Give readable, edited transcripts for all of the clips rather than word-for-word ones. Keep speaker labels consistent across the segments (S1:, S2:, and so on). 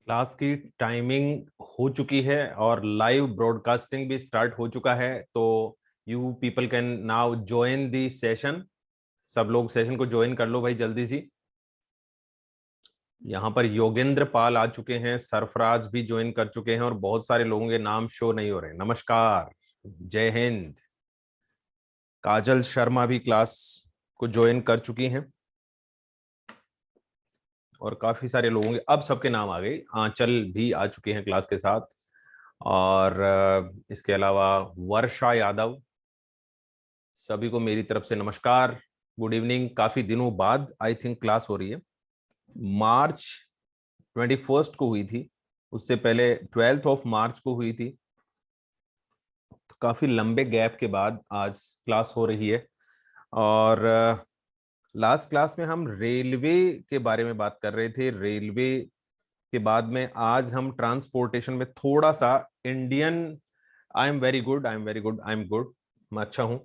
S1: Class की timing हो चुकी है और लाइव ब्रॉडकास्टिंग भी स्टार्ट हो चुका है। तो you people can now join the session. सब लोग सेशन को ज्वाइन कर लो भाई जल्दी सी। यहाँ पर योगेंद्र पाल आ चुके हैं, सरफराज भी ज्वाइन कर चुके हैं और बहुत सारे लोगों के नाम शो नहीं हो रहे। नमस्कार, जय हिंद। काजल शर्मा भी क्लास को ज्वाइन कर चुकी हैं और काफी सारे लोगों के अब सबके नाम आ गए। आंचल भी आ चुके हैं क्लास के साथ और इसके अलावा वर्षा यादव। सभी को मेरी तरफ से नमस्कार, गुड इवनिंग। काफी दिनों बाद आई थिंक क्लास हो रही है। मार्च 21 को हुई थी, उससे पहले 12 ऑफ मार्च को हुई थी। तो काफी लंबे गैप के बाद आज क्लास हो रही है। और लास्ट क्लास में हम रेलवे के बारे में बात कर रहे थे। रेलवे के बाद में आज हम ट्रांसपोर्टेशन में थोड़ा सा Indian. I am very good, I am very good, I am good, मैं अच्छा हूं।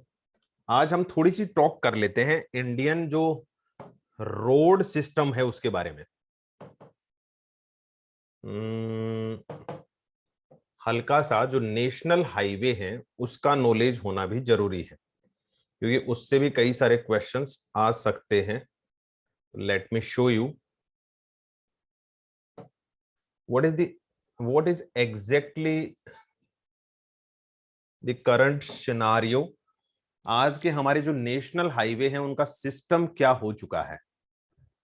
S1: आज हम थोड़ी सी टॉक कर लेते हैं इंडियन जो रोड सिस्टम है उसके बारे में। हल्का सा जो नेशनल हाईवे है उसका नॉलेज होना भी जरूरी है, क्योंकि उससे भी कई सारे क्वेश्चंस आ सकते हैं। Let me show you what is exactly the current scenario। आज के हमारे जो नेशनल हाईवे हैं उनका सिस्टम क्या हो चुका है।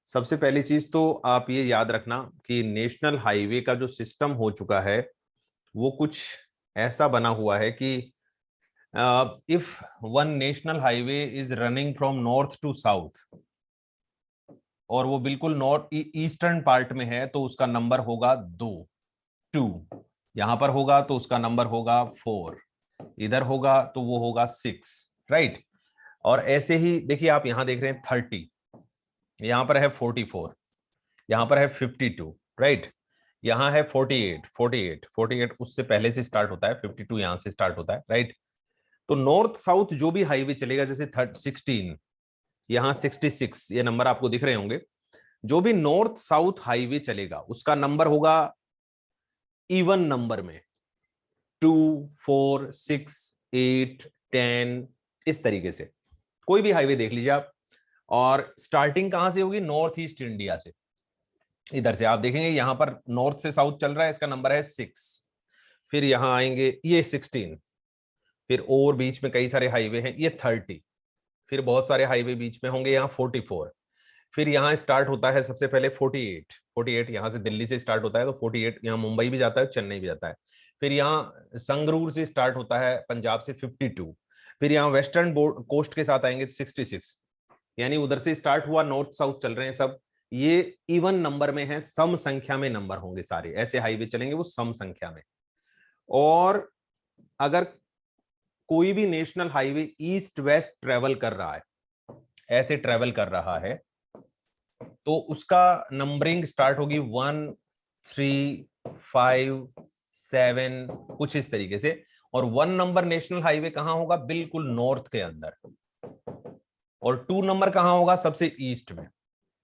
S1: सबसे पहली चीज तो आप ये याद रखना कि नेशनल हाईवे का जो सिस्टम हो चुका है वो कुछ ऐसा बना हुआ है कि if one national highway is running from north to south और वो बिल्कुल नॉर्थ ईस्टर्न पार्ट में है तो उसका नंबर होगा 2। यहां पर होगा तो उसका नंबर होगा 4, इधर होगा तो वो होगा 6, राइट। और ऐसे ही देखिए, आप यहां देख रहे हैं 30, यहां पर है 44, यहां पर है 52, राइट। यहां है 48, 48, 48 उससे पहले से स्टार्ट होता है, 52 यहां से स्टार्ट होता है, राइट। तो नॉर्थ साउथ जो भी हाईवे चलेगा, जैसे 16, यहां 66, ये नंबर आपको दिख रहे होंगे। जो भी नॉर्थ साउथ हाईवे चलेगा उसका नंबर होगा इवन नंबर में, 2, 4, 6, 8, 10, इस तरीके से। कोई भी हाईवे देख लीजिए आप। और स्टार्टिंग कहां से होगी? नॉर्थ ईस्ट इंडिया से। इधर से आप देखेंगे यहां पर नॉर्थ से साउथ चल रहा है, इसका नंबर है 6। फिर यहां आएंगे ये 16, फिर और बीच में कई सारे हाईवे हैं, ये 30, फिर बहुत सारे हाईवे बीच में होंगे, यहाँ 44। फिर यहाँ स्टार्ट होता है सबसे पहले 48, 48 यहाँ से दिल्ली से स्टार्ट होता है, तो 48 यहाँ मुंबई भी जाता है, चेन्नई भी जाता है। फिर यहाँ संगरूर से स्टार्ट होता है पंजाब से 52। फिर यहाँ वेस्टर्न कोस्ट के साथ आएंगे तो 66, यानी उधर से स्टार्ट हुआ, नॉर्थ साउथ चल रहे हैं सब। ये इवन नंबर में है, सम संख्या में नंबर होंगे, सारे ऐसे हाईवे चलेंगे वो सम संख्या में। और अगर कोई भी national highway east west travel कर रहा है, ऐसे ट्रेवल कर रहा है, तो उसका नंबरिंग स्टार्ट होगी 1, 3, 5, 7, कुछ इस तरीके से। और 1 नंबर नेशनल हाईवे कहां होगा? बिल्कुल नॉर्थ के अंदर। और 2 नंबर कहां होगा? सबसे ईस्ट में।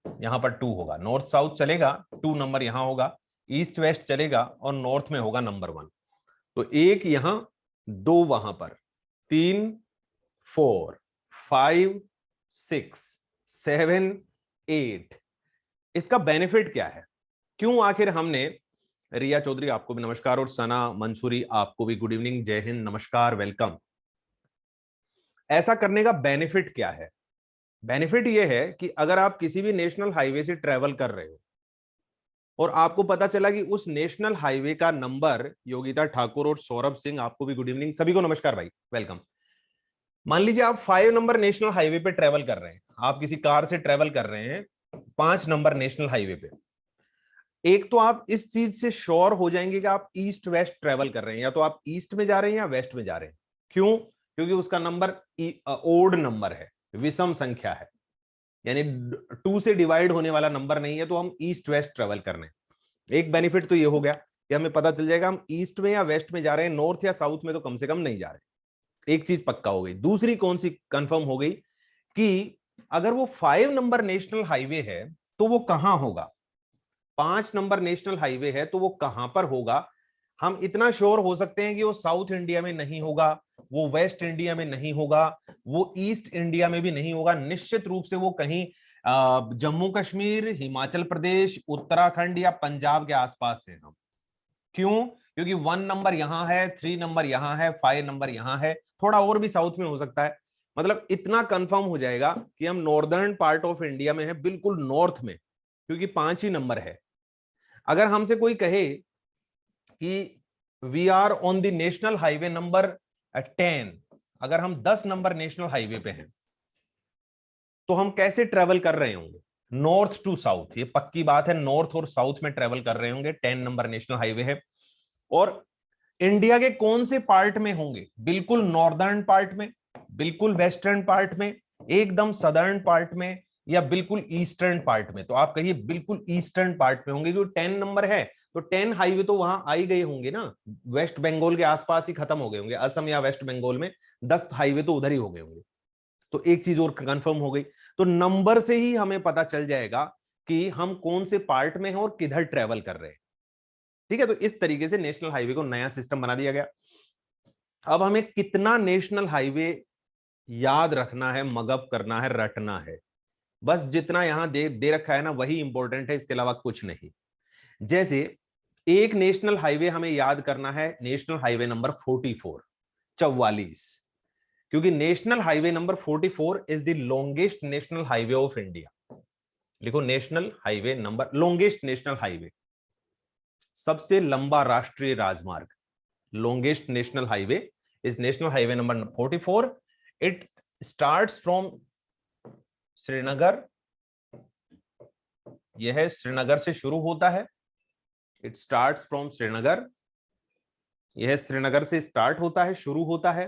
S1: यहां पर 2 होगा, नॉर्थ साउथ चलेगा, 2 नंबर यहां होगा। ईस्ट वेस्ट चलेगा और नॉर्थ में होगा नंबर 1। तो 1 यहां, 2 वहां पर, 3, 4, 5, 6, 7, 8। इसका बेनिफिट क्या है? क्यों आखिर हमने, रिया चौधरी आपको भी नमस्कार, और सना मंसूरी आपको भी गुड इवनिंग, जय हिंद, नमस्कार, वेलकम। ऐसा करने का बेनिफिट क्या है? बेनिफिट यह है कि अगर आप किसी भी नेशनल हाईवे से ट्रेवल कर रहे हो और आपको पता चला कि उस नेशनल हाईवे का नंबर, योगिता ठाकुर और सौरभ सिंह आपको भी गुड इवनिंग, सभी को नमस्कार भाई, वेलकम। मान लीजिए आप 5 नंबर नेशनल हाईवे पे ट्रेवल कर रहे हैं, आप किसी कार से ट्रेवल कर रहे हैं 5 नंबर नेशनल हाईवे पे। एक तो आप इस चीज से श्योर हो जाएंगे कि आप ईस्ट वेस्ट ट्रेवल कर रहे हैं, या तो आप ईस्ट में जा रहे हैं या वेस्ट में जा रहे हैं। क्यों? क्योंकि उसका नंबर ओड नंबर है, विषम संख्या है, यानी 2 से डिवाइड होने वाला नंबर नहीं है, तो हम ईस्ट वेस्ट ट्रेवल कर रहे हैं। एक बेनिफिट तो ये हो गया कि हमें पता चल जाएगा हम ईस्ट में या वेस्ट में जा रहे हैं, नॉर्थ या साउथ में तो कम से कम नहीं जा रहे। एक चीज पक्का हो गई। दूसरी कौन सी कंफर्म हो गई? कि अगर वो 5 नंबर नेशनल हाईवे है तो वो कहां होगा? 5 नंबर नेशनल हाईवे है तो वो कहां पर होगा? हम इतना श्योर हो सकते हैं कि वो साउथ इंडिया में नहीं होगा, वो वेस्ट इंडिया में नहीं होगा, वो ईस्ट इंडिया में भी नहीं होगा। निश्चित रूप से वो कहीं जम्मू कश्मीर, हिमाचल प्रदेश, उत्तराखंड या पंजाब के आसपास है। हम क्यों? क्योंकि 1 नंबर यहां है, 3 नंबर यहां है, 5 नंबर यहां है, थोड़ा और भी साउथ में हो सकता है। मतलब इतना कंफर्म हो जाएगा कि हम नॉर्दर्न पार्ट ऑफ इंडिया में है, बिल्कुल नॉर्थ में, क्योंकि 5 ही नंबर है। अगर हमसे कोई कहे कि we are on the national highway number 10, अगर हम 10 नंबर नेशनल हाईवे पे हैं तो हम कैसे ट्रेवल कर रहे होंगे? नॉर्थ टू साउथ, ये पक्की बात है, नॉर्थ और साउथ में ट्रेवल कर रहे होंगे। 10 नंबर नेशनल हाईवे है। और इंडिया के कौन से पार्ट में होंगे? बिल्कुल नॉर्दर्न पार्ट में, बिल्कुल वेस्टर्न पार्ट में, एकदम सदर्न पार्ट में, या बिल्कुल ईस्टर्न पार्ट में? तो आप कहिए बिल्कुल ईस्टर्न पार्ट में होंगे, क्योंकि 10 नंबर है तो 10 हाईवे तो वहां आ ही गए होंगे ना, वेस्ट बंगाल के आसपास ही खत्म हो गए होंगे, असम या वेस्ट बंगाल में 10 हाईवे तो उधर ही हो गए होंगे। तो एक चीज और कंफर्म हो गई। तो नंबर से ही हमें पता चल जाएगा कि हम कौन से पार्ट में हैं और किधर ट्रेवल कर रहे हैं। ठीक है, तो इस तरीके से नेशनल हाईवे को नया सिस्टम बना दिया गया। अब हमें कितना नेशनल हाईवे याद रखना है, मगअप करना है, रटना है, बस जितना यहां दे रखा है ना वही इंपॉर्टेंट है, इसके अलावा कुछ नहीं। जैसे एक नेशनल हाईवे हमें याद करना है, नेशनल हाईवे नंबर 44, 44, क्योंकि national highway number 44 is the longest national highway of India. लिखो national highway number, longest national highway, सबसे लंबा राष्ट्रीय राजमार्ग, longest national highway is national highway number 44. It starts from Srinagar, यह श्रीनगर से शुरू होता है। It starts from श्रीनगर, यह श्रीनगर से स्टार्ट होता है, शुरू होता है,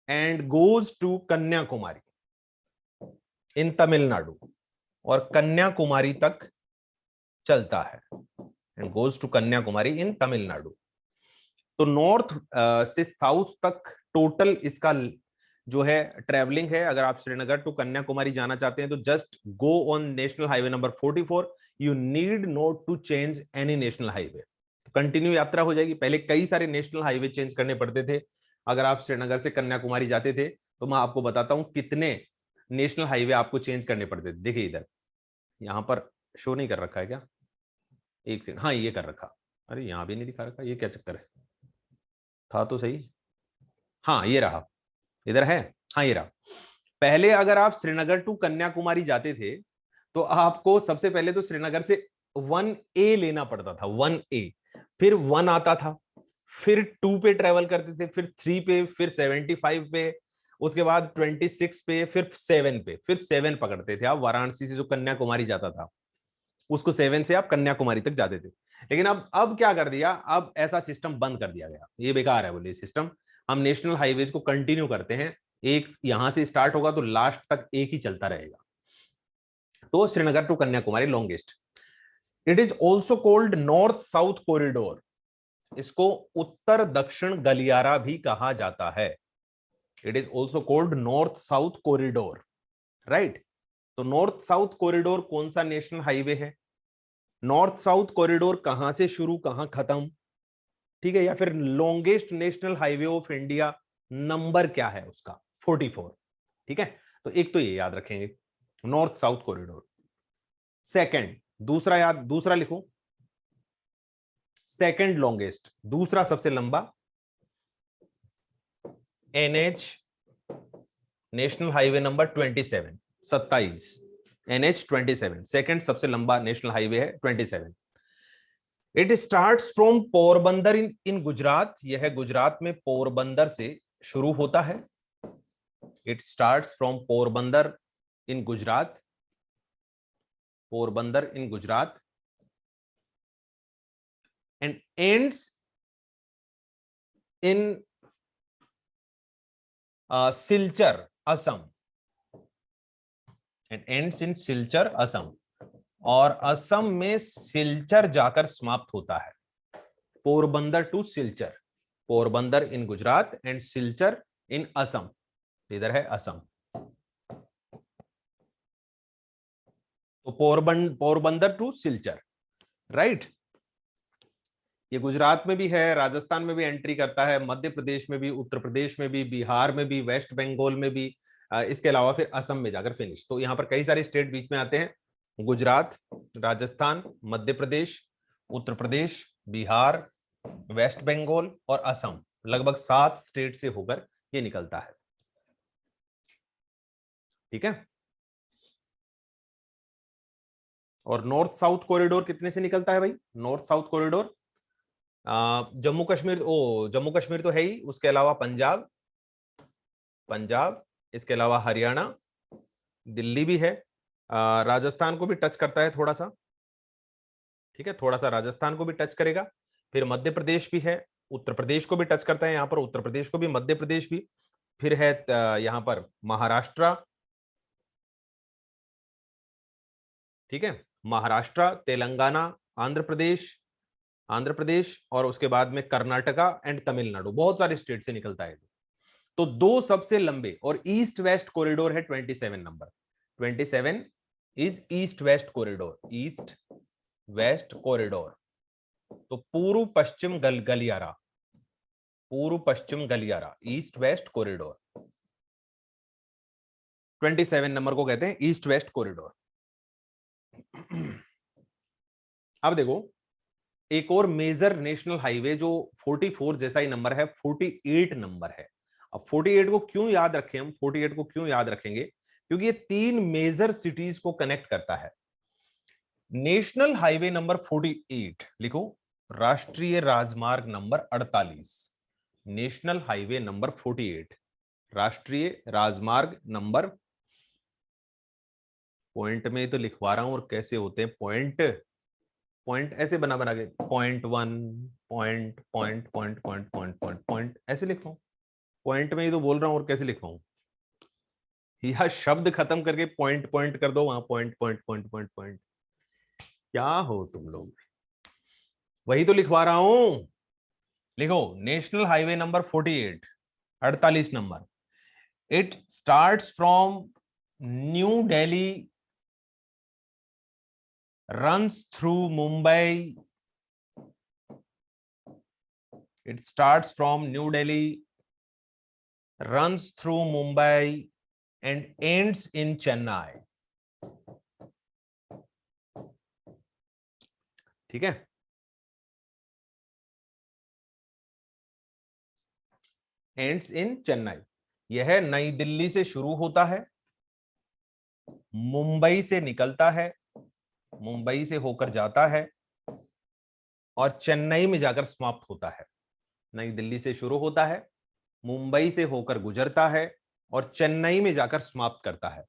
S1: and goes to कन्याकुमारी इन तमिलनाडु, और कन्याकुमारी तक चलता है, and goes to कन्याकुमारी इन तमिलनाडु। तो नॉर्थ से साउथ तक टोटल इसका जो है ट्रेवलिंग है। अगर आप श्रीनगर टू कन्याकुमारी जाना चाहते हैं तो just go on national highway number 44, you need not to change any national highway, continue यात्रा हो जाएगी। पहले कई सारे नेशनल हाईवे चेंज करने पड़ते थे। अगर आप श्रीनगर से कन्याकुमारी जाते थे तो मैं आपको बताता हूं कितने नेशनल हाईवे आपको चेंज करने पड़ते थे। देखिए इधर, यहां पर शो नहीं कर रखा है क्या? एक सेकंड, हाँ ये कर रखा, अरे यहां भी नहीं दिखा रखा, ये क्या चक्कर है? था तो सही, हाँ ये रहा, इधर है, हाँ ये रहा। पहले अगर आप श्रीनगर टू कन्याकुमारी जाते थे तो आपको सबसे पहले तो श्रीनगर से 1A लेना पड़ता था, 1A, फिर 1 आता था, फिर 2 पे ट्रेवल करते थे, फिर 3 पे, फिर 75 पे, उसके बाद 26 पे, फिर 7 पे, फिर 7 पकड़ते थे आप। वाराणसी से जो कन्याकुमारी जाता था उसको 7 से आप कन्याकुमारी तक जाते थे। लेकिन अब क्या कर दिया, अब ऐसा सिस्टम बंद कर दिया गया, ये बेकार है बोले सिस्टम। हम नेशनल हाईवेज को कंटिन्यू करते हैं, एक यहां से स्टार्ट होगा तो लास्ट तक एक ही चलता रहेगा। तो Srinagar to Kanyakumari longest. It is also called north south corridor, इसको उत्तर दक्षिण गलियारा भी कहा जाता है। It is also called north south corridor, right. तो नॉर्थ साउथ कॉरिडोर कौन सा नेशनल हाईवे है? नॉर्थ साउथ कॉरिडोर कहां से शुरू कहां खत्म, ठीक है, या फिर longest national highway of India number क्या है उसका? 44, ठीक है। तो एक तो ये याद रखेंगे, नॉर्थ साउथ कॉरिडोर। सेकंड, दूसरा लिखो, सेकंड लॉन्गेस्ट, दूसरा सबसे लंबा, NH, national highway number 27, NH 27, second सबसे लंबा नेशनल हाईवे है 27। It starts from Porbandar in Gujarat, यह गुजरात में पोरबंदर से शुरू होता है। It starts from Porbandar in Gujarat, Porbandar in Gujarat, and ends in Silchar Assam, and ends in Silchar Assam, और असम में सिलचर जाकर समाप्त होता है। Porbandar to Silchar, Porbandar in Gujarat and Silchar in Assam, इधर है असम। तो पोरबंदर टू सिलचर, राइट। ये गुजरात में भी है, राजस्थान में भी एंट्री करता है, मध्य प्रदेश में भी, उत्तर प्रदेश में भी, बिहार में भी, वेस्ट बंगाल में भी, इसके अलावा फिर असम में जाकर फिनिश। तो यहाँ पर कई सारे स्टेट बीच में आते हैं, गुजरात, राजस्थान, मध्य प्रदेश, उत्तर प्रदेश, बिहार, वेस्ट बंगाल और असम, लगभग 7 स्टेट से होकर ये निकलता है। ठीक है। और नॉर्थ साउथ कॉरिडोर कितने से निकलता है भाई? North south corridor Jammu Kashmir, Jammu Kashmir तो है ही, उसके अलावा पंजाब, इसके अलावा हरियाणा, दिल्ली भी है, राजस्थान को भी टच करता है थोड़ा सा। ठीक है, थोड़ा सा राजस्थान को भी टच करेगा। फिर मध्य प्रदेश भी है, उत्तर प्रदेश को भी टच करता है, यहां पर उत्तर प्रदेश को भी, मध्य प्रदेश भी। फिर है यहां पर महाराष्ट्र। ठीक है, महाराष्ट्र, तेलंगाना, आंध्र प्रदेश, और उसके बाद में कर्नाटका एंड तमिलनाडु, बहुत सारे स्टेट से निकलता है। तो दो सबसे लंबे और ईस्ट वेस्ट कॉरिडोर है 27 number. 27 is east west corridor, east west corridor. तो पूर्व पश्चिम गलियारा, पूर्व पश्चिम गलियारा, ईस्ट वेस्ट कॉरिडोर, 27 नंबर को कहते हैं ईस्ट वेस्ट कॉरिडोर। अब देखो, एक और मेजर नेशनल हाईवे जो 44 जैसा ही नंबर है, 48 नंबर है। अब 48 को क्यों याद रखें हम? 48 को क्यों याद रखेंगे? क्योंकि ये 3 मेजर सिटीज को कनेक्ट करता है। नेशनल हाईवे नंबर 48 लिखो, राष्ट्रीय राजमार्ग नंबर 48, नेशनल हाईवे नंबर 48, राष्ट्रीय राजमार्ग नंबर, पॉइंट में तो लिखवा रहा हूं और कैसे होते हैं पॉइंट, पॉइंट ऐसे बना बना के, point 1, point point point point point point point ऐसे लिखवाऊं? पॉइंट में ही तो बोल रहा हूं और कैसे लिखवाऊं? यह शब्द खत्म करके पॉइंट पॉइंट कर दो वहां, point point point point point. क्या हो तुम लोग? वही तो लिखवा रहा हूं। लिखो, national highway number 48, 48 number. It starts from new Delhi, runs through Mumbai. It starts from New Delhi, runs through Mumbai and ends in Chennai. ठीक है, एंड्स इन चेन्नई। यह नई दिल्ली से शुरू होता है, मुंबई से निकलता है, मुंबई से होकर जाता है और चेन्नई में जाकर समाप्त होता है। नई दिल्ली से शुरू होता है, मुंबई से होकर गुजरता है और चेन्नई में जाकर समाप्त करता है।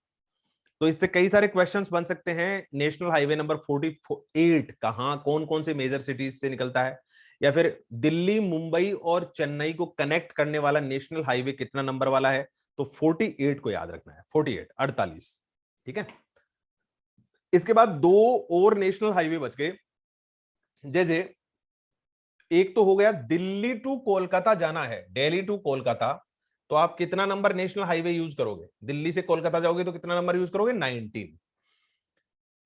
S1: तो इससे कई सारे क्वेश्चंस बन सकते हैं। नेशनल हाईवे नंबर 48 कहां, कौन कौन से मेजर सिटीज से निकलता है, या फिर दिल्ली, मुंबई और चेन्नई को कनेक्ट करने वाला नेशनल हाईवे कितना नंबर वाला है? तो 48 को याद रखना है, 48, 48। ठीक है, इसके बाद दो और नेशनल हाईवे बच गए। जैसे एक तो हो गया दिल्ली टू कोलकाता जाना है, दिल्ली टू कोलकाता, तो आप कितना नंबर नेशनल हाईवे यूज करोगे? दिल्ली से कोलकाता जाओगे तो कितना नंबर यूज करोगे? 19।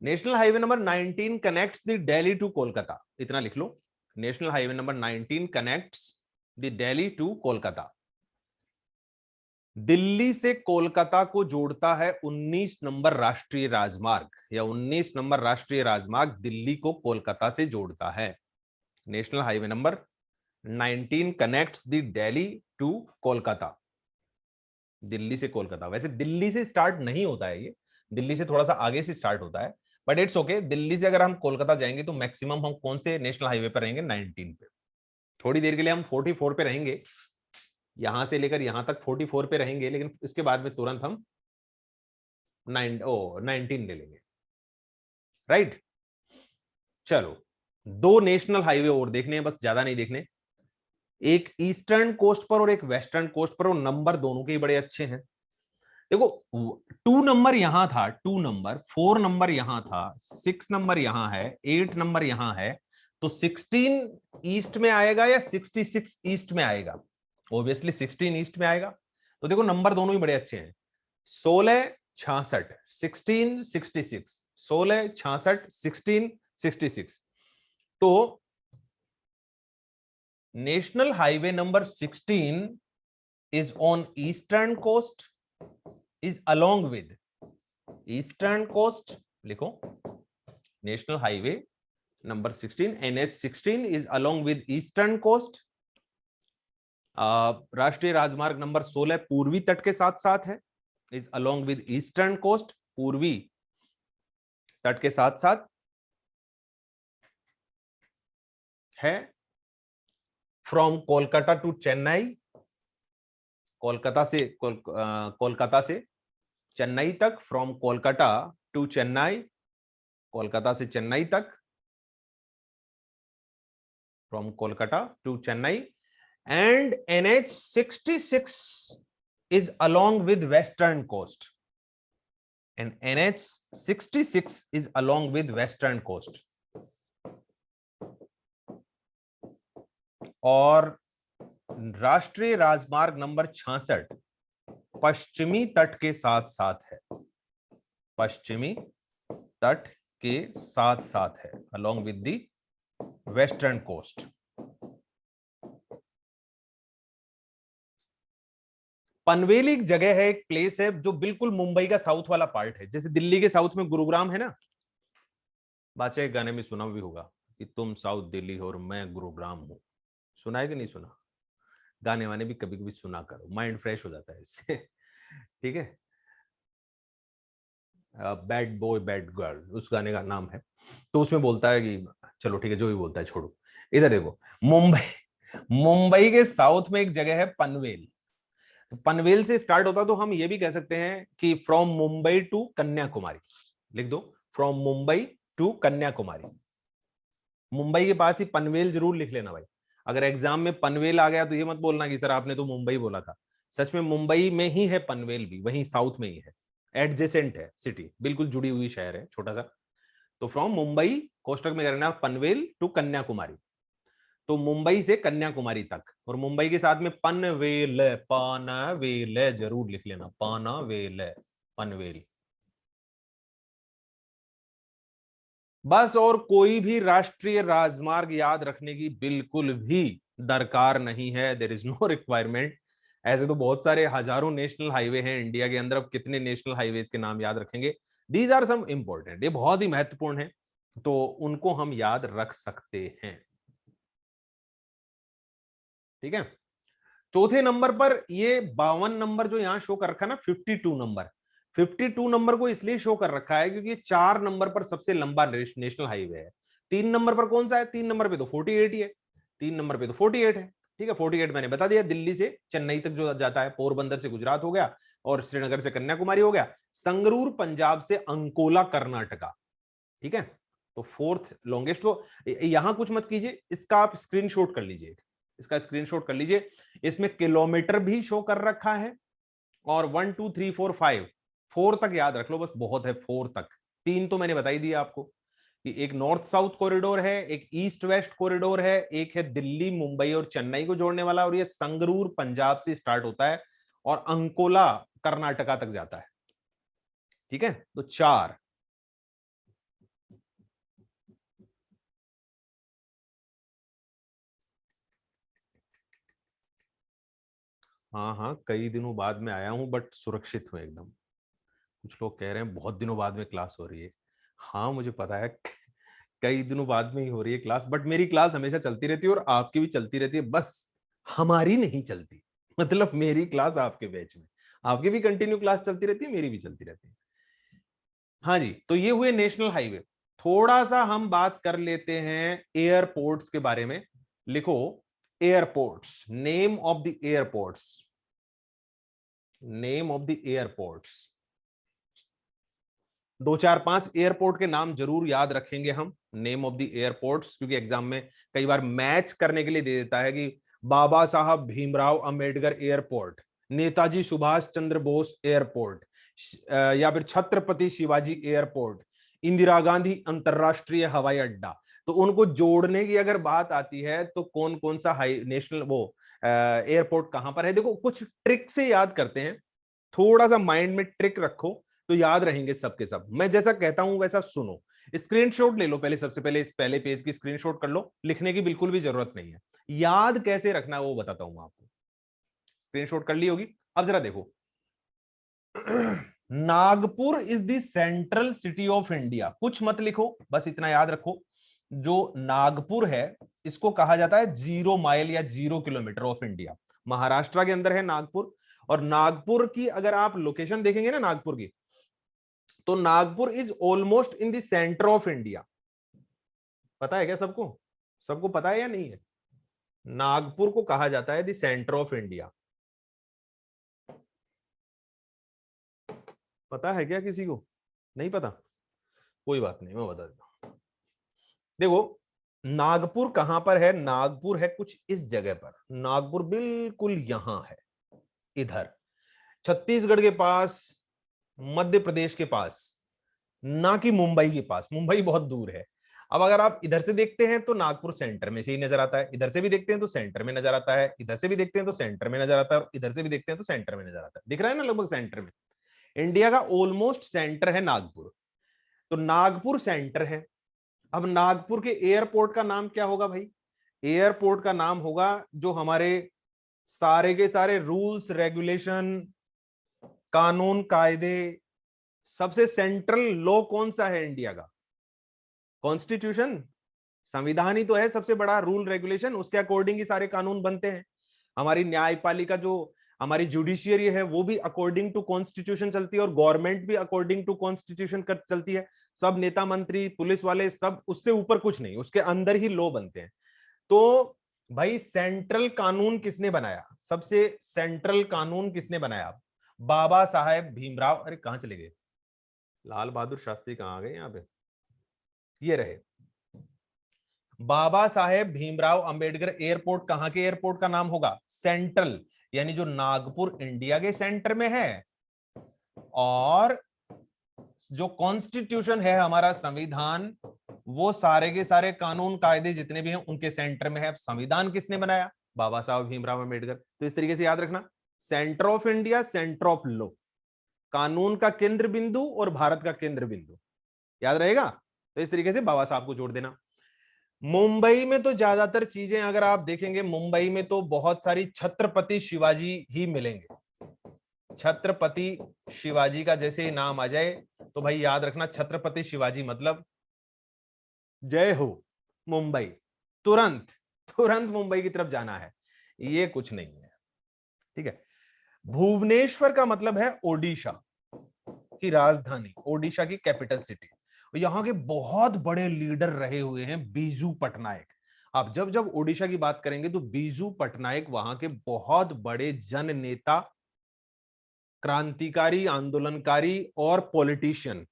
S1: National highway number 19 connects the Delhi to Kolkata, इतना लिख लो। National highway number 19 connects the Delhi to Kolkata. Delhi से कोलकाता को जोड़ता है 19 नंबर राष्ट्रीय राजमार्ग, या 19 नंबर राष्ट्रीय राजमार्ग दिल्ली को कोलकाता से जोड़ता है। National highway number 19 connects the Delhi to Kolkata, Delhi से कोलकाता। वैसे दिल्ली से स्टार्ट नहीं होता है ये, दिल्ली से थोड़ा सा आगे से स्टार्ट होता है, बट इट्स ओके। दिल्ली से अगर हम कोलकाता जाएंगे तो मैक्सिमम हम कौन से नेशनल हाईवे पर रहेंगे? 19 पे। थोड़ी देर के लिए हम 44 पे रहेंगे, यहां से लेकर यहां तक 44 पे रहेंगे, लेकिन इसके बाद में तुरंत हम 19 ले लेंगे। राइट, चलो दो नेशनल हाईवे और देखने हैं, बस ज्यादा नहीं देखने। एक ईस्टर्न कोस्ट पर और एक वेस्टर्न कोस्ट पर, और नंबर दोनों के ही बड़े अच्छे हैं। देखो 2 नंबर यहां था, 2 नंबर, 4 नंबर यहां था, 6 नंबर यहां है, 8 नंबर यहां है। तो 16 ईस्ट में आएगा या 66 ईस्ट में आएगा? ऑब्वियसली 16 ईस्ट में आएगा। तो देखो नंबर दोनों ही बड़े अच्छे हैं, 16 66, 16 66, 16 66, 16 66। तो national highway number 16 is on eastern coast, is along with eastern coast, लिखो national highway number 16 NH16 is along with eastern coast. राष्ट्रीय राजमार्ग नंबर 16 पूर्वी तट के साथ साथ है, is along with eastern coast, पूर्वी तट के साथ साथ है। फ्रॉम कोलकाता टू चेन्नई, कोलकाता से चेन्नई तक, फ्रॉम कोलकाता टू चेन्नई, कोलकाता से चेन्नई तक, from Kolkata to Chennai. And NH66 is along with western coast, and NH66 is along with western coast। और राष्ट्रीय राजमार्ग नंबर 66 पश्चिमी तट के साथ साथ है, पश्चिमी तट के साथ साथ है, along with the western coast। Panvel एक जगह है, एक प्लेस है जो बिल्कुल मुंबई का साउथ वाला पार्ट है। जैसे दिल्ली के साउथ में गुरुग्राम है ना, बादशाह एक गाने में सुना भी होगा कि तुम साउथ दिल्ली हो और मैं गुरुग्राम हूं। सुना है कि नहीं सुना? गाने वाने भी कभी कभी सुना करो, माइंड फ्रेश हो जाता है इससे। ठीक है, बैड बॉय बैड गर्ल उस गाने का नाम है। तो उसमें बोलता है कि चलो ठीक है, जो भी बोलता है छोड़ो। इधर देखो, मुंबई के साउथ में एक जगह है पनवेल। तो पनवेल से स्टार्ट होता, तो हम ये भी कह सकते हैं कि फ्रॉम मुंबई टू कन्याकुमारी, लिख दो फ्रॉम मुंबई टू कन्याकुमारी। मुंबई के पास ही पनवेल जरूर लिख लेना भाई। अगर एग्जाम में पनवेल आ गया तो ये मत बोलना कि सर आपने तो मुंबई बोला था। सच में मुंबई में ही है पनवेल भी, वहीं साउथ में ही है, एडजेसेंट है सिटी, बिल्कुल जुड़ी हुई शहर है, छोटा सा। तो फ्रॉम मुंबई कोष्टक में करना पनवेल टू कन्याकुमारी, तो मुंबई से कन्याकुमारी तक। और मुंबई के साथ में पनवेल, पनवेल जरूर लिख लेना, पनवेल, पनवेल। बस, और कोई भी राष्ट्रीय राजमार्ग याद रखने की बिल्कुल भी दरकार नहीं है, देयर इज नो रिक्वायरमेंट। ऐसे तो बहुत सारे हजारों नेशनल हाईवे हैं इंडिया के अंदर, अब कितने नेशनल हाईवेज के नाम याद रखेंगे? दीज आर सम इंपॉर्टेंट, ये बहुत ही महत्वपूर्ण है, तो उनको हम याद रख सकते हैं। ठीक है, चौथे नंबर पर ये 52 नंबर जो यहां शो कर रखा है ना, 52 नंबर, 52 नंबर को इसलिए शो कर रखा है क्योंकि 4 नंबर पर सबसे लंबा नेशनल हाईवे है। 3 नंबर पर कौन सा है? 3 नंबर पे तो 48 ही है, 3 नंबर पे तो 48 है। ठीक है, 48 मैंने बता दिया, दिल्ली से चेन्नई तक जो जाता है, पोरबंदर से गुजरात हो गया, और श्रीनगर से कन्याकुमारी हो गया, संगरूर पंजाब से अंकोला कर्नाटका। ठीक है, तो 4th लॉन्गेस्ट। तो यहां कुछ मत कीजिए, इसका आप स्क्रीनशॉट कर लीजिए, इसका स्क्रीनशॉट कर लीजिए। इसमें किलोमीटर भी शो कर रखा है, और 1 2 3 4 5 4 तक याद रख लो बस, बहुत है 4 तक। 3 तो मैंने बताई दिया आपको कि एक नॉर्थ साउथ कॉरिडोर है, एक ईस्ट वेस्ट कॉरिडोर है, एक है दिल्ली मुंबई और चेन्नई को जोड़ने वाला, और ये संगरूर पंजाब से स्टार्ट होता है और अंकोला कर्नाटका तक जाता है। ठीक है, तो 4। हाँ हाँ, कई दिनों बाद में आया हूं, बट सुरक्षित हूं एकदम। कुछ लोग कह रहे हैं बहुत दिनों बाद में क्लास हो रही है। हाँ मुझे पता है, कई दिनों बाद में ही हो रही है क्लास, बट मेरी क्लास हमेशा चलती रहती है और आपकी भी चलती रहती है, बस हमारी नहीं चलती। मतलब मेरी क्लास आपके बैच में, आपकी भी कंटिन्यू क्लास चलती रहती है, मेरी भी चलती रहती है। हाँ जी, तो ये हुए नेशनल हाईवे। थोड़ा सा हम बात कर लेते हैं एयरपोर्ट्स के बारे में। लिखो airports, name of the airports, name of the airports. 2 4 5 airport के नाम जरूर याद रखेंगे हम, नेम ऑफ द एयरपोर्ट्स, क्योंकि एग्जाम में कई बार मैच करने के लिए दे देता है कि बाबा साहब भीमराव अंबेडकर एयरपोर्ट, नेताजी सुभाष चंद्र बोस एयरपोर्ट, या फिर छत्रपति शिवाजी एयरपोर्ट, इंदिरा गांधी अंतरराष्ट्रीय हवाई अड्डा। तो उनको जोड़ने की अगर बात आती है तो कौन कौन सा हाई नेशनल वो एयरपोर्ट कहां पर है, देखो कुछ ट्रिक से याद करते हैं। थोड़ा सा माइंड में ट्रिक रखो तो याद रहेंगे सबके सब। मैं जैसा कहता हूं वैसा सुनो। स्क्रीनशॉट ले लो पहले, सबसे पहले इस पहले पेज की स्क्रीनशॉट कर लो, लिखने की बिल्कुल भी जरूरत नहीं है, याद कैसे रखना है वो बताता हूं मैं आपको। स्क्रीनशॉट कर ली होगी। अब जरा देखो, Nagpur is the central city of India, कुछ मत लिखो, बस इतना याद रखो, जो नागपुर है इसको कहा जाता है 0 माइल या 0 किलोमीटर ऑफ इंडिया। महाराष्ट्र के अंदर है नागपुर, और नागपुर की अगर आप लोकेशन देखेंगे ना नागपुर की, तो Nagpur is almost in the centre of India. पता है क्या सबको? सबको पता है या नहीं है? नागपुर को कहा जाता है द सेंटर ऑफ इंडिया। पता है क्या किसी को? नहीं पता? कोई बात नहीं, मैं बता देता हूं। देखो नागपुर कहां पर है, नागपुर है कुछ इस जगह पर, नागपुर बिल्कुल यहां है, इधर छत्तीसगढ़ के पास, मध्य प्रदेश के पास, ना कि मुंबई के पास, मुंबई बहुत दूर है। अब अगर आप इधर से देखते हैं तो नागपुर सेंटर में से ही नजर आता है, इधर से भी देखते हैं तो सेंटर में नजर आता है, इधर से भी देखते हैं तो सेंटर में नजर आता है, और इधर से भी देखते हैं तो सेंटर में नजर आता है। दिख रहा है ना लगभग सेंटर में। इंडिया का ऑलमोस्ट सेंटर है नागपुर, तो नागपुर सेंटर है। अब नागपुर के एयरपोर्ट का नाम क्या होगा भाई? एयरपोर्ट का नाम होगा जो हमारे सारे के सारे रूल्स रेगुलेशन, कानून कायदे, सबसे सेंट्रल लॉ कौन सा है इंडिया का? कॉन्स्टिट्यूशन, संविधान ही तो है सबसे बड़ा रूल रेगुलेशन, उसके अकॉर्डिंग ही सारे कानून बनते हैं। हमारी न्यायपालिका जो हमारी जुडिशियरी है वो भी अकॉर्डिंग टू कॉन्स्टिट्यूशन चलती है, और गवर्नमेंट भी अकॉर्डिंग टू कॉन्स्टिट्यूशन चलती है। सब नेता मंत्री पुलिस वाले सब उससे ऊपर कुछ नहीं, उसके अंदर ही लॉ बनते हैं। तो भाई सेंट्रल कानून किसने बनाया? सबसे सेंट्रल कानून किसने बनाया? बाबा साहेब भीमराव, अरे कहां चले गए? लाल बहादुर शास्त्री कहां आ गए यहाँ पे? ये रहे बाबा साहेब भीमराव अंबेडकर। एयरपोर्ट कहां के एयरपोर्ट का नाम होगा? सेंट्रल, यानी जो नागपुर इंडिया के सेंटर में है, और जो कॉन्स्टिट्यूशन है हमारा संविधान, वो सारे के सारे कानून कायदे जितने भी हैं उनके सेंटर में है। संविधान किसने बनाया? बाबा साहब भीमराव अंबेडकर। तो इस तरीके से याद रखना, centre of India, centre of law, कानून का केंद्र बिंदु और भारत का केंद्र बिंदु, याद रहेगा। तो इस तरीके से बाबा साहब को जोड़ देना। मुंबई में तो ज्यादातर चीजें अगर आप देखेंगे, मुंबई में तो बहुत सारी छत्रपति शिवाजी ही मिलेंगे। छत्रपति शिवाजी का जैसे ही नाम आ जाए तो भाई याद रखना, छत्रपति शिवाजी मतलब जय हो मुंबई, तुरंत तुरंत मुंबई की तरफ जाना है, ये कुछ नहीं है। ठीक है। भुवनेश्वर का मतलब है ओडिशा की राजधानी, ओडिशा की कैपिटल सिटी। यहां के बहुत बड़े लीडर रहे हुए हैं बीजू पटनायक। आप जब जब ओडिशा की बात करेंगे तो बीजू पटनायक वहां के बहुत बड़े जन नेता, क्रांतिकारी, आंदोलनकारी और पॉलिटिशियन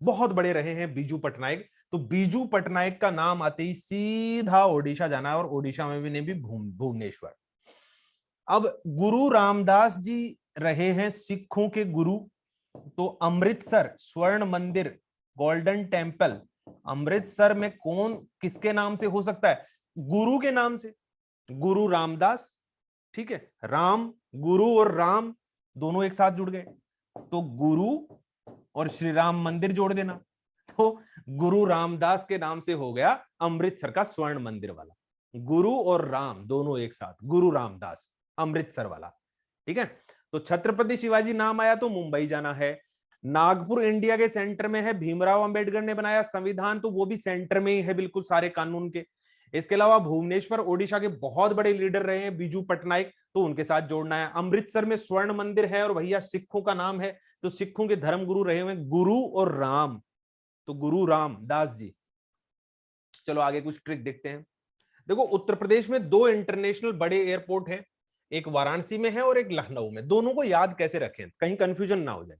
S1: बहुत बड़े रहे हैं बीजू पटनायक। तो बीजू पटनायक का नाम आते ही सीधा ओडिशा जाना है, और ओडिशा में भी नहीं भी भुवनेश्वर। अब गुरु रामदास जी रहे हैं सिखों के गुरु, तो अमृतसर स्वर्ण मंदिर, गोल्डन टेम्पल, अमृतसर में कौन किसके नाम से हो सकता है? गुरु के नाम से, गुरु रामदास। ठीक है, राम, गुरु और राम दोनों एक साथ जुड़ गए, तो गुरु और श्री राम मंदिर जोड़ देना, तो गुरु रामदास के नाम से हो गया अमृतसर का स्वर्ण मंदिर वाला। गुरु और राम दोनों एक साथ, गुरु रामदास अमृतसर वाला। ठीक है, तो छत्रपति शिवाजी नाम आया तो मुंबई जाना है। नागपुर इंडिया के सेंटर में है, भीमराव अंबेडकर ने बनाया संविधान, तो वो भी सेंटर में ही है बिल्कुल सारे कानून के। इसके अलावा भुवनेश्वर ओडिशा के बहुत बड़े लीडर रहे हैं बीजू पटनायक, तो उनके साथ जोड़ना है। अमृतसर में स्वर्ण मंदिर है, और भैया सिखों का नाम है, तो सिखों के धर्म गुरु रहे हुए गुरु और राम, तो गुरु रामदास जी। चलो आगे कुछ ट्रिक देखते हैं। देखो उत्तर प्रदेश में 2 इंटरनेशनल बड़े एयरपोर्ट हैं, एक वाराणसी में है और एक लखनऊ में। दोनों को याद कैसे रखें, कहीं कंफ्यूजन ना हो जाए।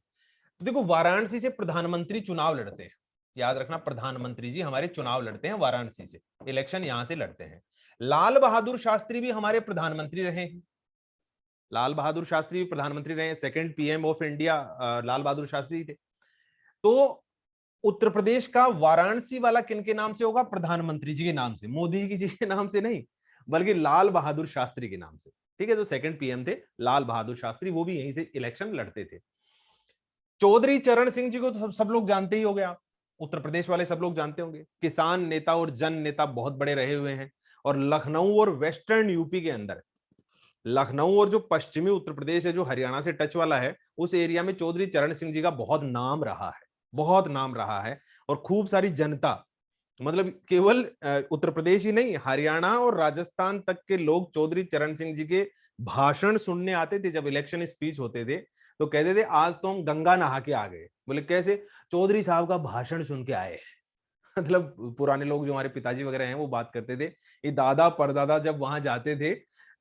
S1: तो देखो वाराणसी से प्रधानमंत्री चुनाव लड़ते हैं, याद रखना प्रधानमंत्री जी हमारे चुनाव लड़ते हैं वाराणसी से, इलेक्शन यहां से लड़ते हैं। लाल बहादुर शास्त्री भी हमारे प्रधानमंत्री रहे हैं, लाल बहादुर शास्त्री भी प्रधानमंत्री रहे हैं, second PM of India Lal Bahadur Shastri थे। तो उत्तर प्रदेश का वाराणसी वाला किनके नाम से होगा? प्रधानमंत्री जी के नाम से, मोदी जी के नाम से नहीं, बल्कि लाल बहादुर शास्त्री के नाम से। ठीक है, तो सेकंड पीएम थे लाल बहादुर शास्त्री, वो भी यहीं से इलेक्शन लड़ते थे। चौधरी चरण सिंह जी को तो सब लोग जानते ही हो गए आप, उत्तर प्रदेश वाले सब लोग जानते होंगे, किसान नेता और जन नेता बहुत बड़े रहे हुए हैं। और लखनऊ और वेस्टर्न यूपी के अंदर, लखनऊ और जो पश्चिमी उत्तर प्रदेश है जो हरियाणा से टच वाला है, उस एरिया में चौधरी चरण सिंह जी का बहुत नाम रहा है, बहुत नाम रहा है। और खूब सारी जनता, मतलब केवल उत्तर प्रदेश ही नहीं, हरियाणा और राजस्थान तक के लोग चौधरी चरण सिंह जी के भाषण सुनने आते थे। जब इलेक्शन स्पीच होते थे तो कहते थे आज तो हम गंगा नहा के आ गए। बोले कैसे? चौधरी साहब का भाषण सुन के आए। मतलब पुराने लोग जो हमारे पिताजी वगैरह हैं वो बात करते थे, ये दादा परदादा जब वहां जाते थे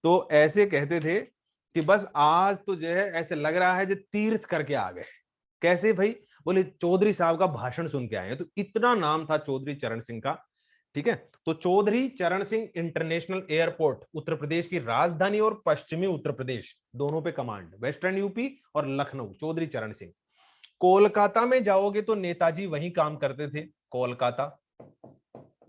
S1: तो ऐसे कहते थे कि बस आज तो जो है ऐसे लग रहा है जो तीर्थ करके आ गए। कैसे भाई? बोले चौधरी साहब का भाषण सुन के आए हैं। तो इतना नाम था चौधरी चरण सिंह का। ठीक है, तो चौधरी चरण सिंह इंटरनेशनल एयरपोर्ट उत्तर प्रदेश की राजधानी और पश्चिमी उत्तर प्रदेश दोनों पे कमांड, वेस्टर्न यूपी और लखनऊ, चौधरी चरण सिंह। कोलकाता में जाओगे तो नेताजी वहीं काम करते थे, कोलकाता।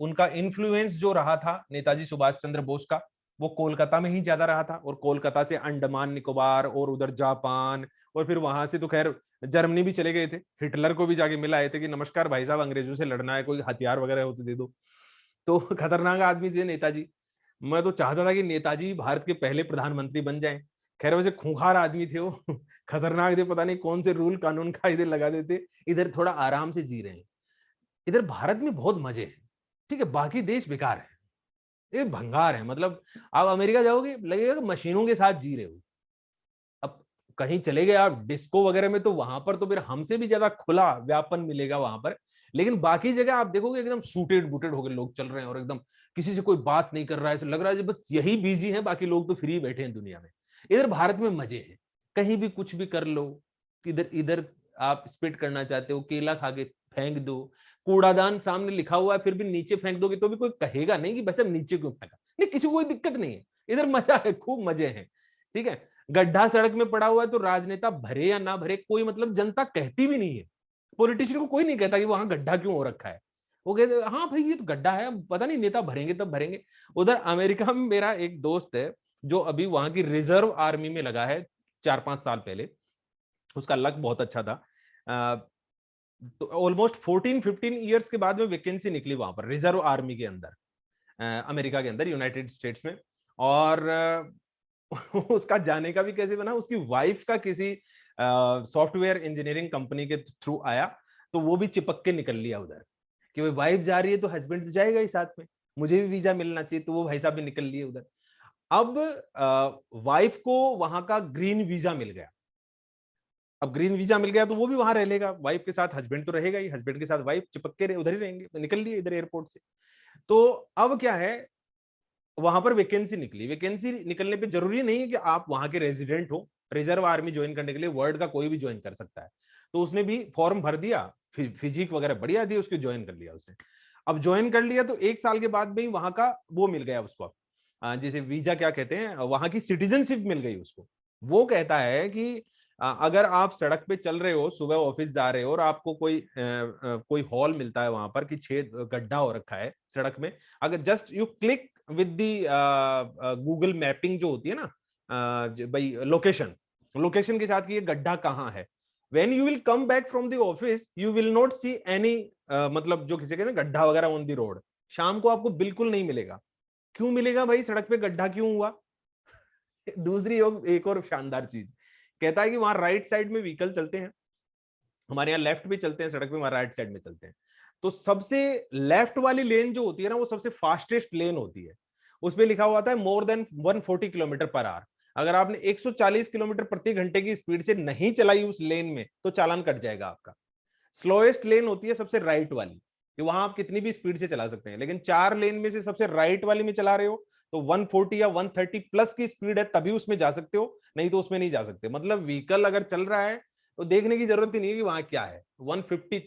S1: उनका इन्फ्लुएंस जो रहा था नेताजी सुभाष चंद्र बोस का, वो कोलकाता में ही ज्यादा रहा था। और कोलकाता से अंडमान निकोबार और उधर जापान, और फिर वहां से तो खैर जर्मनी भी चले गए थे। हिटलर को भी जाके मिल आए थे कि नमस्कार भाई साहब, अंग्रेजों से लड़ना है, कोई हथियार वगैरह हो तो दे दो। तो खतरनाक आदमी थे नेताजी। मैं तो चाहता था कि नेताजी भारत के पहले प्रधानमंत्री बन जाएं। खैर वैसे खूंखार आदमी थे वो, खतरनाक थे, पता नहीं कौन से रूल कानून का इधर लगा देते। इधर थोड़ा आराम से जी रहे हैं, इधर भारत में बहुत मजे हैं। ठीक है, बाकी देश बेकार है, ये भंगार है। मतलब आप अमेरिका जाओगे लगेगा कि मशीनों के साथ जी रहे हो। अब कहीं चले गए आप डिस्को वगैरह में, तो वहां पर तो फिर हमसे भी ज्यादा खुला व्यापन मिलेगा वहां पर। लेकिन बाकी जगह आप देखोगे एकदम सूटेड बूटेड होकर लोग चल रहे हैं और एकदम किसी से कोई बात नहीं कर रहा है, ऐसा लग रहा है बस यही बिजी है, बाकी लोग तो फ्री बैठे हैं दुनिया में। इधर भारत में मजे हैं, कहीं भी कुछ भी कर लो। इधर इधर आप स्पिट करना चाहते हो, केला खा के फेंक दो। कूड़ादान सामने लिखा हुआ है फिर भी नीचे फेंक दोगे तो भी कोई कहेगा नहीं कि बस अब नीचे क्यों फेंका। नहीं, किसी को कोई दिक्कत नहीं है, इधर मजा है, खूब मजे हैं। ठीक है, गड्ढा सड़क में पड़ा हुआ है तो राजनेता भरे या ना भरे कोई मतलब जनता कहती भी नहीं है। पॉलिटिशियन को कोई नहीं कहता कि वहां गड्ढा क्यों हो रखा है। वो कहते हाँ भाई ये तो गड्ढा है, पता नहीं नेता भरेंगे तब भरेंगे। उधर अमेरिका में मेरा एक दोस्त है जो अभी वहां की रिजर्व आर्मी में लगा है, 4-5 साल पहले। उसका लक बहुत अच्छा था। तो ऑलमोस्ट 14-15 ईयर्स के बाद में वैकेंसी निकली वहां पर रिजर्व आर्मी के अंदर, अमेरिका के अंदर, यूनाइटेड स्टेट्स में। और उसका जाने का भी कैसे बना, उसकी वाइफ का किसी सॉफ्टवेयर इंजीनियरिंग कंपनी के थ्रू आया, तो वो भी चिपक के निकल लिया उधर कि वो वाइफ जा रही है तो हस्बैंड तो जाएगा ही साथ में, मुझे भी वीजा मिलना चाहिए, तो वो भाई साहब भी निकल लिए उधर। अब वाइफ को वहां का ग्रीन वीजा मिल गया। अब ग्रीन वीजा मिल गया तो वो भी वहां रह लेगा वाइफ के साथ, हस्बैंड तो रहेगा ही, हस्बैंड के साथ वाइफ चिपक के उधर ही रहेंगे, निकल लिए इधर एयरपोर्ट से। तो अब क्या है, वहां पर वैकेंसी निकली। वैकेंसी निकलने पे जरूरी नहीं है कि आप वहां के रेजिडेंट हो, रिजर्व आर्मी ज्वाइन करने के लिए वर्ल्ड का कोई भी ज्वाइन कर सकता है। तो उसने भी फॉर्म भर दिया, फिजिक वगैरह बढ़िया थी उसकी, ज्वाइन कर लिया उसने। अब ज्वाइन कर लिया तो 1 साल के बाद भी वहां का वो मिल गया उसको, जिसे वीजा क्या कहते हैं, वहां की सिटीजनशिप मिल गई उसको। वो कहता है कि अगर आप सड़क पे चल रहे हो, सुबह ऑफिस जा रहे हो और आपको कोई हॉल मिलता है वहां पर कि 6 गड्ढा हो रखा है सड़क में, अगर just you click with the Google mapping जो होती है ना, भाई लोकेशन, लोकेशन के साथ कि ये गड्ढा कहाँ है, when you will come back from the office you will not see any, मतलब जो किसी कहते हैं गड्ढा वगैरह ऑन द रोड, शाम को आपको बिल्कुल नहीं मिलेगा। क्यों मिलेगा भाई, सड़क पे गड्ढा क्यों हुआ? दूसरी एक और शानदार चीज कहता है कि वहां राइट साइड में व्हीकल चलते हैं, हमारे यहाँ लेफ्ट भी चलते हैं सड़क में, वहां राइट साइड में चलते हैं। तो सबसे लेफ्ट वाली लेन जो होती है ना, वो सबसे फास्टेस्ट लेन होती है। उसमें लिखा हुआ था more than 140 kilometre per hour. अगर आपने 140 किलोमीटर प्रति घंटे की स्पीड से नहीं चलाई उस लेन में तो चालान कट जाएगा आपका। स्लोएस्ट लेन होती है सबसे राइट वाली, कि वहां आप कितनी भी स्पीड से चला सकते हैं, लेकिन 4 लेन में से सबसे राइट वाली में चला रहे हो तो 140 या 130 प्लस की स्पीड है तभी उसमें जा सकते हो, नहीं तो उसमें नहीं जा सकते। मतलब व्हीकल अगर चल रहा है तो देखने की जरूरत ही नहीं है कि वहां क्या है, 150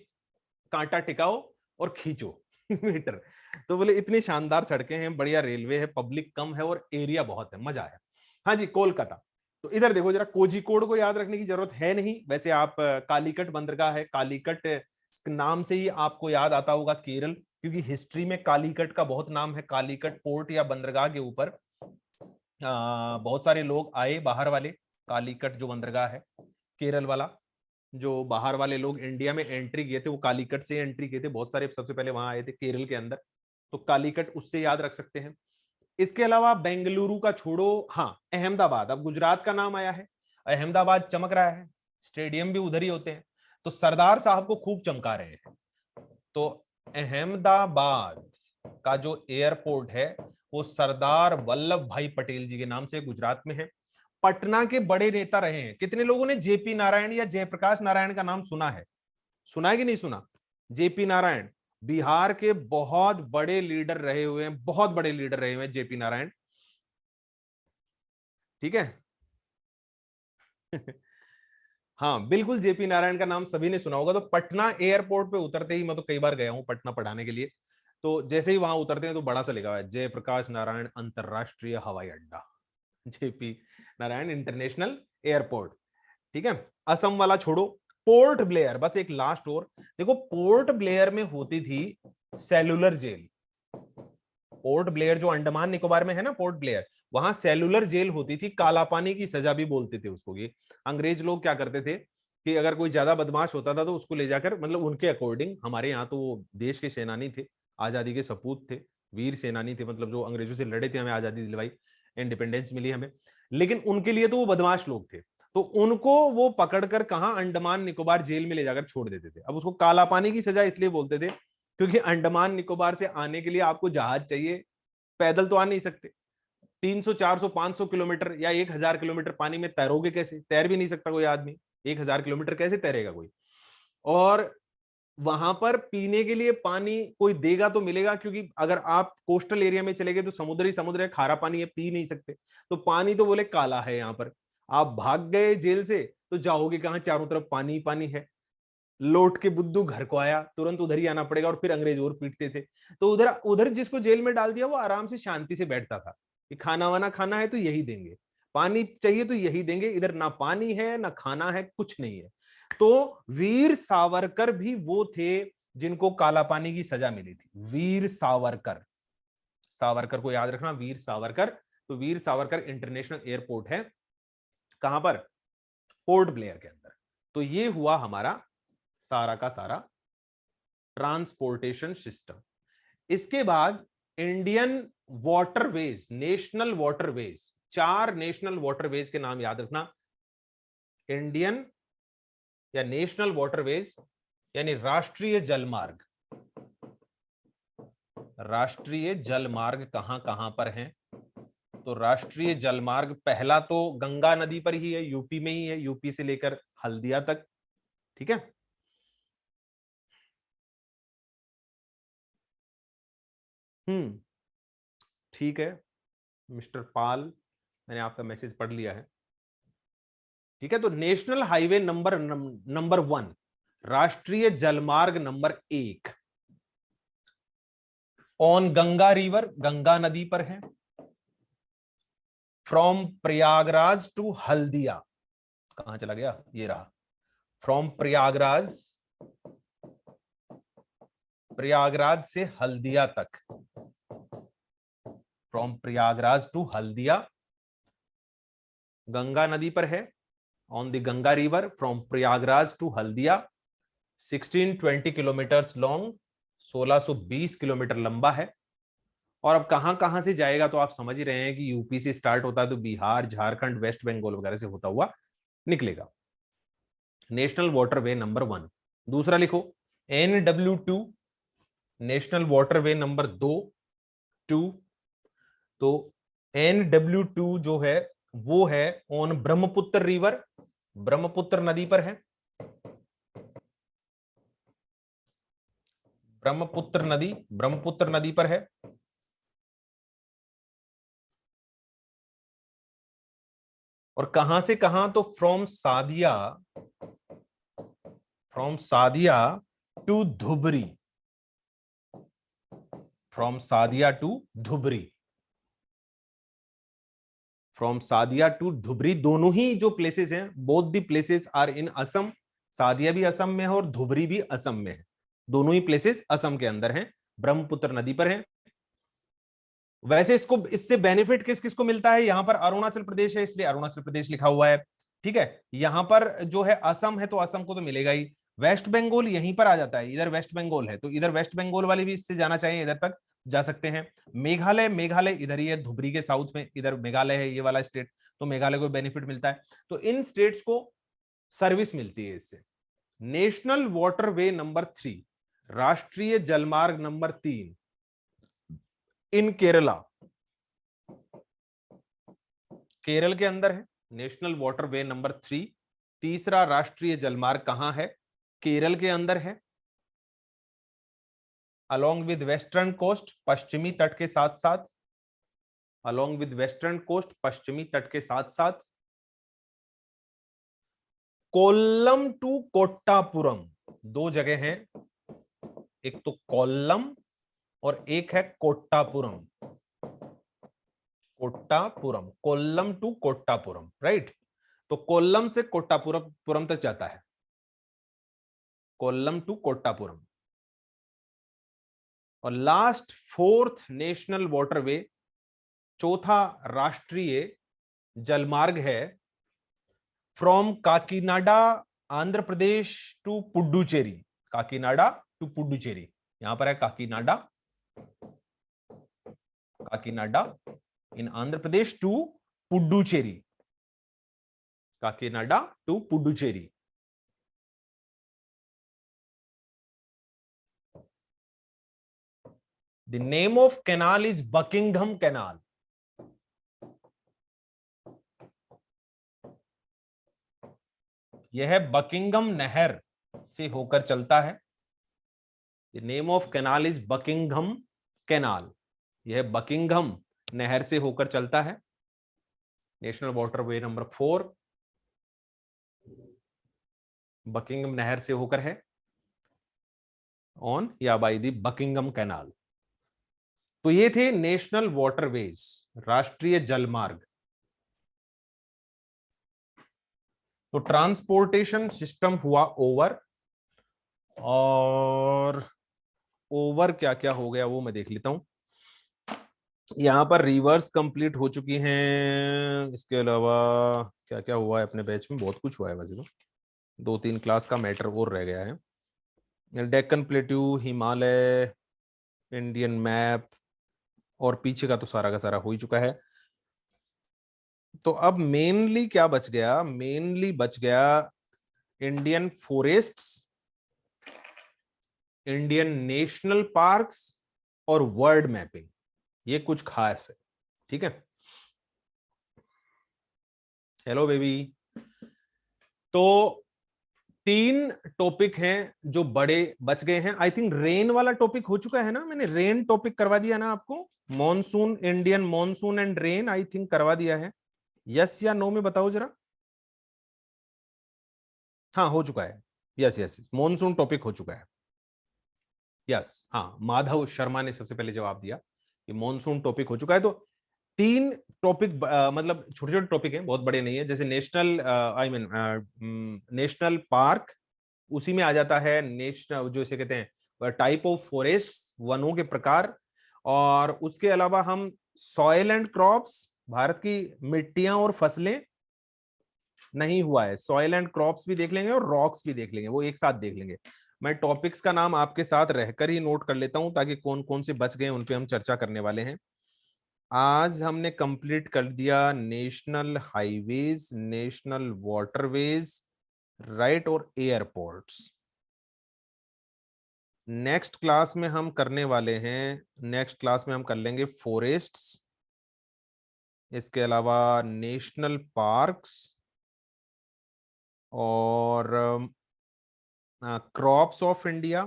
S1: कांटा टिकाओ और खींचो मीटर। तो बोले इतनी शानदार सड़कें हैं, बढ़िया रेलवे है, पब्लिक कम है और एरिया बहुत है, मजा है। हाँ जी, कोलकाता। तो इधर देखो जरा, कोझिकोड को याद रखने की जरूरत है नहीं, वैसे आप कालीकट बंदरगाह है, कालीकट नाम से ही आपको याद आता होगा केरल, क्योंकि हिस्ट्री में कालीकट का बहुत नाम है। कालीकट पोर्ट या बंदरगाह के ऊपर बहुत सारे लोग आए बाहर वाले, कालीकट जो बंदरगाह है केरल वाला, जो बाहर वाले लोग इंडिया में एंट्री किए थे वो कालीकट से एंट्री किए थे, बहुत सारे सबसे पहले वहां आए थे केरल के अंदर, तो कालीकट उससे याद रख सकते हैं। इसके अलावा बेंगलुरु का छोड़ो, हाँ अहमदाबाद, अब गुजरात का नाम आया है, अहमदाबाद चमक रहा है, स्टेडियम भी उधर ही होते हैं, तो सरदार साहब को खूब चमका रहे हैं। तो अहमदाबाद का जो एयरपोर्ट है वो सरदार वल्लभ भाई पटेल जी के नाम से गुजरात में है। पटना के बड़े नेता रहे हैं, कितने लोगों ने जेपी नारायण या जयप्रकाश नारायण का नाम सुना है? सुना है कि नहीं सुना? जेपी नारायण बिहार के बहुत बड़े लीडर रहे हुए हैं, बहुत बड़े लीडर रहे हुए हैं जेपी नारायण, ठीक है। हाँ बिल्कुल, जेपी नारायण का नाम सभी ने सुना होगा। तो पटना एयरपोर्ट पे उतरते ही, मैं तो कई बार गया हूं पटना पढ़ाने के लिए, तो जैसे ही वहां उतरते हैं तो बड़ा सा लिखा हुआ है जयप्रकाश नारायण अंतरराष्ट्रीय हवाई अड्डा, जेपी नारायण इंटरनेशनल एयरपोर्ट, ठीक है। असम वाला छोड़ो, पोर्ट ब्लेयर, बस एक लास्ट और देखो, पोर्ट ब्लेयर में होती थी सेलुलर जेल। पोर्ट ब्लेयर जो अंडमान निकोबार में है ना, पोर्ट ब्लेयर, वहां सेलुलर जेल होती थी, काला पानी की सजा भी बोलते थे उसको। ये अंग्रेज लोग क्या करते थे कि अगर कोई ज्यादा बदमाश होता था तो उसको ले जाकर, मतलब उनके अकॉर्डिंग, हमारे यहाँ तो वो देश के सेनानी थे, आजादी के सपूत थे, वीर सेनानी थे, मतलब जो अंग्रेजों से लड़े थे, हमें आजादी दिलवाई, इंडिपेंडेंस मिली हमें, लेकिन उनके लिए तो वो बदमाश लोग थे, तो उनको वो पकड़कर कहां, अंडमान निकोबार जेल में ले जाकर छोड़ देते थे। अब उसको काला पानी की सजा इसलिए बोलते थे क्योंकि अंडमान निकोबार से आने के लिए आपको जहाज चाहिए, पैदल तो आ नहीं सकते। 300 400 500 किलोमीटर या 1000 किलोमीटर पानी में तैरोगे कैसे? तैर भी नहीं सकता कोई आदमी, 1000 किलोमीटर कैसे तैरेगा कोई? और वहां पर पीने के लिए पानी कोई देगा तो मिलेगा, क्योंकि अगर आप कोस्टल एरिया में चले गए तो समुद्र है, खारा पानी है, पी नहीं सकते, तो पानी तो बोले काला है। यहाँ पर आप भाग गए जेल से तो जाओगे कहां? चारों तरफ पानी पानी है। लौट के बुद्धू घर को आया, तुरंत उधर ही आना पड़ेगा, और फिर अंग्रेज और पीटते थे। तो उधर उधर जिसको जेल में डाल दिया वो आराम से शांति से बैठता था कि खाना वाना खाना है तो यही देंगे, पानी चाहिए तो यही देंगे, इधर ना पानी है ना खाना है, कुछ नहीं है। तो वीर सावरकर भी वो थे जिनको काला पानी की सजा मिली थी। वीर सावरकर, सावरकर को याद रखना, वीर सावरकर। तो वीर सावरकर इंटरनेशनल एयरपोर्ट है कहां पर? पोर्ट ब्लेयर के अंदर। तो ये हुआ हमारा सारा का सारा ट्रांसपोर्टेशन सिस्टम। इसके बाद Indian waterways, national waterways, 4 national waterways के नाम याद रखना। इंडियन या नेशनल वाटरवेज यानी राष्ट्रीय जलमार्ग। राष्ट्रीय जलमार्ग कहां कहां पर हैं? तो राष्ट्रीय जलमार्ग पहला तो गंगा नदी पर ही है, यूपी में ही है, यूपी से लेकर हल्दिया तक, ठीक है। ठीक है मिस्टर पाल, मैंने आपका मैसेज पढ़ लिया है, ठीक है। तो नेशनल हाईवे नंबर 1, राष्ट्रीय जलमार्ग number 1 on Ganga river, Ganga नदी पर है, फ्रॉम प्रयागराज टू हल्दिया। कहां चला गया? ये रहा, फ्रॉम प्रयागराज, प्रयागराज से हल्दिया तक, फ्रॉम प्रयागराज टू हल्दिया, गंगा नदी पर है, on the Ganga river, from Prayagraj to Haldia, 1620 kilometre long, 1620 kilometre लंबा है। और अब कहां कहां से जाएगा तो आप समझ ही रहे हैं कि यूपी से स्टार्ट होता है तो बिहार, झारखंड, वेस्ट बंगाल वगैरह से होता हुआ निकलेगा। National waterway number 1। दूसरा लिखो NW2, नेशनल वाटरवे नंबर 2। तो NW2 जो है वो है ऑन ब्रह्मपुत्र रिवर, ब्रह्मपुत्र नदी पर है, ब्रह्मपुत्र नदी पर है। और कहां से कहां? तो from Sadiya to Dhubri, from Sadiya to Dhubri, from Sadiya to Dhubri, दोनों ही जो प्लेसेस हैं, both the places are in Assam. Sadiya भी असम में है और धुबरी भी असम में है, दोनों ही प्लेसेस असम के अंदर हैं, ब्रह्मपुत्र नदी पर हैं। वैसे इसको, इससे बेनिफिट किस किस को मिलता है? यहां पर अरुणाचल प्रदेश है इसलिए अरुणाचल प्रदेश लिखा हुआ है, ठीक है, यहां पर जो है असम है तो असम को तो मिलेगा ही, वेस्ट बंगाल यहीं पर आ जाता है, इधर वेस्ट बंगाल है तो इधर वेस्ट बंगाल वाले भी इससे जाना चाहिए, इधर तक जा सकते हैं। मेघालय, मेघालय इधर ही है, धुबरी के साउथ में इधर मेघालय है, ये वाला स्टेट, तो मेघालय को बेनिफिट मिलता है। तो इन स्टेट्स को सर्विस मिलती है इससे। नेशनल वाटरवे नंबर 3, राष्ट्रीय जलमार्ग नंबर 3 इन केरला, केरल के अंदर है नेशनल वाटरवे नंबर 3। तीसरा राष्ट्रीय जलमार्ग कहां है? केरल के अंदर है, अलोंग विद वेस्टर्न कोस्ट, पश्चिमी तट के साथ साथ, अलोंग विद वेस्टर्न कोस्ट, पश्चिमी तट के साथ साथ। कोल्लम टू कोट्टापुरम दो जगह हैं, एक तो कोल्लम और एक है कोट्टापुरम। Kottapuram, Kollam to Kottapuram, right. तो कोल्लम से कोट्टापुरम तक जाता है, कोल्लम टू कोट्टापुरम। और लास्ट फोर्थ नेशनल वाटरवे, चौथा राष्ट्रीय जलमार्ग है, from Kakinada Andhra Pradesh to Puducherry, Kakinada to Puducherry, यहां पर है Kakinada, Kakinada in Andhra Pradesh to Puducherry, Kakinada to Puducherry. The name of canal is Buckingham Canal. यह बकिंगम नहर से होकर चलता है। The name of canal is Buckingham Canal. यह बकिंगम नहर से होकर चलता है। नेशनल वाटरवे नंबर 4 बकिंगम नहर से होकर है, ऑन या बाय द बकिंगम कैनाल। तो ये थे नेशनल वाटरवेज, राष्ट्रीय जलमार्ग। तो ट्रांसपोर्टेशन सिस्टम हुआ ओवर, और ओवर क्या क्या हो गया वो मैं देख लेता हूं। यहां पर रिवर्स कंप्लीट हो चुकी हैं, इसके अलावा क्या क्या हुआ है अपने बैच में, बहुत कुछ हुआ है वैसे तो, 2-3 क्लास का मैटर और रह गया है। Deccan plateau, Himalaya, Indian map, और पीछे का तो सारा का सारा हो ही चुका है। तो अब मेनली क्या बच गया? मेनली बच गया Indian forests, Indian national parks और वर्ल्ड मैपिंग, ये कुछ खास है, ठीक है। Hello baby. तो 3 टॉपिक हैं जो बड़े बच गए हैं। आई थिंक रेन वाला टॉपिक हो चुका है ना, मैंने रेन टॉपिक करवा दिया ना आपको, monsoon, Indian monsoon and rain, I think करवा दिया है। यस या नो में बताओ जरा। हाँ हो चुका है, यस यस, मॉनसून टॉपिक हो चुका है, यस। हाँ, माधव शर्मा ने सबसे पहले जवाब दिया कि मॉनसून टॉपिक हो चुका है। तो 3 टॉपिक, मतलब छोटे छोटे टॉपिक हैं, बहुत बड़े नहीं है। जैसे national, I mean national park, उसी में आ जाता है नेशनल, जो इसे कहते हैं टाइप ऑफ फॉरेस्ट, वनों के प्रकार। और उसके अलावा हम सॉइल एंड क्रॉप्स, भारत की मिट्टियां और फसलें नहीं हुआ है, सॉइल एंड क्रॉप्स भी देख लेंगे और रॉक्स भी देख लेंगे, वो एक साथ देख लेंगे। मैं टॉपिक्स का नाम आपके साथ रहकर ही नोट कर लेता हूं, ताकि कौन कौन से बच गए उन पे हम चर्चा करने वाले हैं। आज हमने कंप्लीट कर दिया national highways, national waterways, right, और एयरपोर्ट्स। नेक्स्ट क्लास में हम करने वाले हैं, नेक्स्ट क्लास में हम कर लेंगे फॉरेस्ट्स, इसके अलावा नेशनल पार्क्स, और क्रॉप्स ऑफ इंडिया।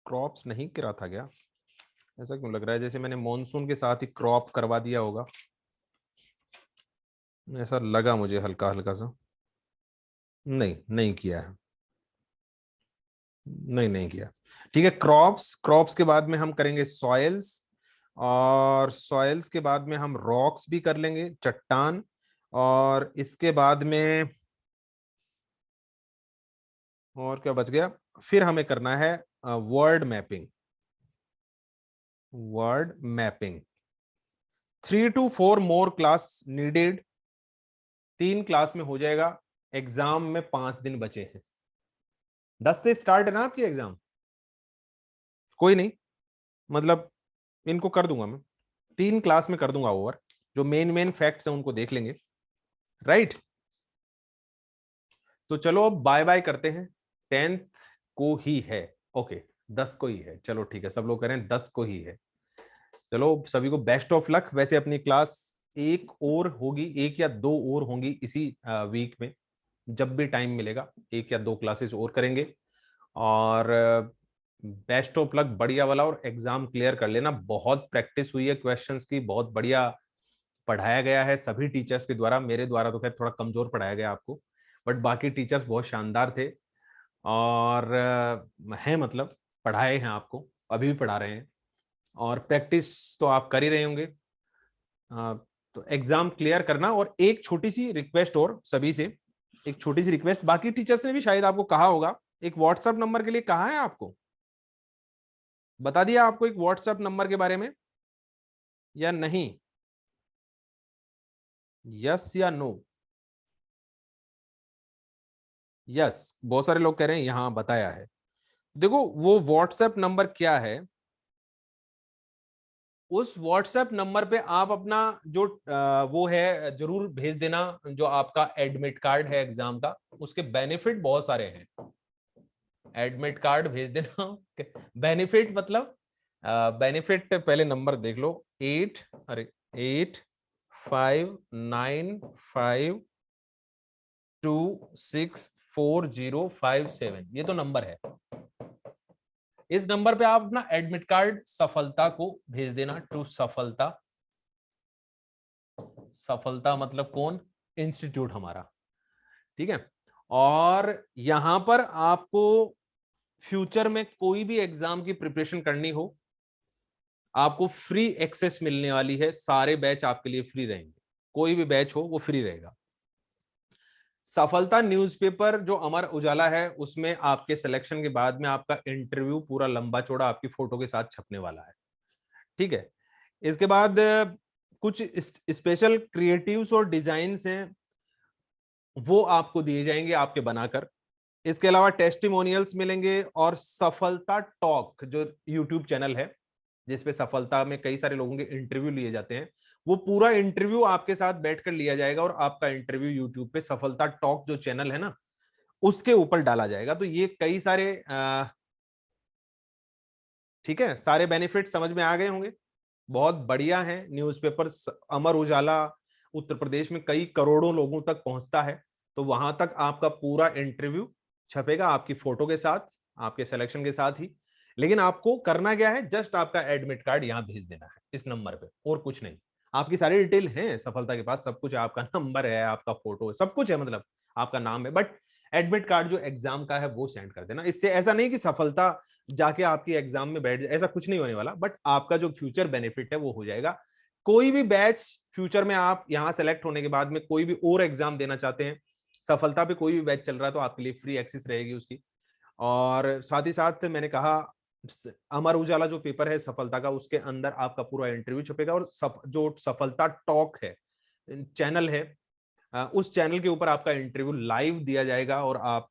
S1: क्रॉप्स नहीं करा था क्या? ऐसा क्यों लग रहा है जैसे मैंने मॉनसून के साथ ही क्रॉप करवा दिया होगा, ऐसा लगा मुझे हल्का हल्का सा। नहीं, नहीं किया है, नहीं नहीं किया। ठीक है, क्रॉप्स, क्रॉप्स के बाद में हम करेंगे सॉइल्स, और सॉइल्स के बाद में हम रॉक्स भी कर लेंगे, चट्टान। और इसके बाद में और क्या बच गया? फिर हमें करना है world mapping, world mapping. 3 to 4 more class needed 3 class में हो जाएगा। एग्जाम में 5 दिन बचे हैं। 10 से स्टार्ट है ना आपकी एग्जाम? कोई नहीं, मतलब इनको कर दूंगा मैं, 3 क्लास में कर दूंगा ओवर। जो मेन मेन फैक्ट्स हैं उनको देख लेंगे, राइट। तो चलो अब बाय बाय करते हैं। 10th को ही है, ओके 10 को ही है, चलो ठीक है, सब लोग कह रहे हैं 10 को ही है। चलो सभी को बेस्ट ऑफ लक। वैसे अपनी क्लास एक और होगी, एक या दो और होंगी इसी वीक में, जब भी टाइम मिलेगा 1 या 2 क्लासेस और करेंगे। और बेस्ट ऑफ लक, बढ़िया वाला, और एग्जाम क्लियर कर लेना। बहुत प्रैक्टिस हुई है क्वेश्चंस की, बहुत बढ़िया पढ़ाया गया है सभी टीचर्स के द्वारा। मेरे द्वारा तो खैर थोड़ा कमजोर पढ़ाया गया आपको, बट बाकी टीचर्स बहुत शानदार थे और हैं, मतलब पढ़ाए हैं आपको, अभी भी पढ़ा रहे हैं, और प्रैक्टिस तो आप कर ही रहे होंगे। तो एग्जाम क्लियर करना। और एक छोटी सी रिक्वेस्ट और सभी से, एक छोटी सी रिक्वेस्ट, बाकी टीचर्स ने भी शायद आपको कहा होगा, एक व्हाट्सएप नंबर के लिए कहा है आपको, बता दिया आपको एक व्हाट्सएप नंबर के बारे में या नहीं? यस या नो? यस, बहुत सारे लोग कह रहे हैं यहां बताया है। देखो वो व्हाट्सएप नंबर क्या है, उस व्हाट्सएप नंबर पे आप अपना जो वो है जरूर भेज देना, जो आपका एडमिट कार्ड है एग्जाम का। उसके बेनिफिट बहुत सारे हैं, एडमिट कार्ड भेज देना। बेनिफिट मतलब, बेनिफिट पहले नंबर देख लो, 8595264057, ये तो नंबर है। इस नंबर पे आप अपना एडमिट कार्ड सफलता को भेज देना, टू सफलता। सफलता मतलब कौन? इंस्टीट्यूट हमारा, ठीक है। और यहां पर आपको फ्यूचर में कोई भी एग्जाम की प्रिपरेशन करनी हो, आपको फ्री एक्सेस मिलने वाली है। सारे बैच आपके लिए फ्री रहेंगे, कोई भी बैच हो वो फ्री रहेगा। सफलता न्यूज़पेपर जो अमर उजाला है, उसमें आपके सिलेक्शन के बाद में आपका इंटरव्यू पूरा लंबा चौड़ा आपकी फोटो के साथ छपने वाला है, ठीक है। इसके बाद कुछ स्पेशल क्रिएटिव्स और डिजाइन्स हैं, वो आपको दिए जाएंगे आपके बनाकर। इसके अलावा टेस्टिमोनियल्स मिलेंगे, और सफलता टॉक जो यूट्यूब चैनल है, जिसपे सफलता में कई सारे लोगों के इंटरव्यू लिए जाते हैं, वो पूरा इंटरव्यू आपके साथ बैठकर लिया जाएगा, और आपका इंटरव्यू यूट्यूब पे सफलता टॉक जो चैनल है ना, उसके ऊपर डाला जाएगा। तो ये कई सारे ठीक है, सारे बेनिफिट समझ में आ गए होंगे। बहुत बढ़िया है न्यूज़पेपर अमर उजाला, उत्तर प्रदेश में कई करोड़ों लोगों तक पहुंचता है। तो वहां तक आपका पूरा इंटरव्यू छपेगा आपकी फोटो के साथ, आपके सिलेक्शन के साथ ही। लेकिन आपको करना क्या है, जस्ट आपका एडमिट कार्ड यहां भेज देना है इस नंबर पे, और कुछ नहीं। आपकी सारी डिटेल है सफलता के पास, सब कुछ है, आपका नंबर है, आपका फोटो है, सब कुछ है, मतलब आपका नाम है। बट एडमिट कार्ड जो एग्जाम का है वो सेंड कर देना। इससे ऐसा नहीं कि सफलता जाके आपकी एग्जाम में बैठ जाए, ऐसा कुछ नहीं होने वाला, बट आपका जो फ्यूचर बेनिफिट है वो हो जाएगा। कोई भी बैच फ्यूचर में आप यहां सेलेक्ट होने के बाद में कोई भी और एग्जाम देना चाहते हैं, सफलता पे कोई भी बैच चल रहा है, तो आपके लिए फ्री एक्सेस रहेगी उसकी। और साथ ही साथ मैंने कहा, अमर उजाला जो पेपर है सफलता का, उसके अंदर आपका पूरा इंटरव्यू छपेगा। और जो सफलता टॉक है चैनल है, उस चैनल के ऊपर आपका इंटरव्यू लाइव दिया जाएगा। और आप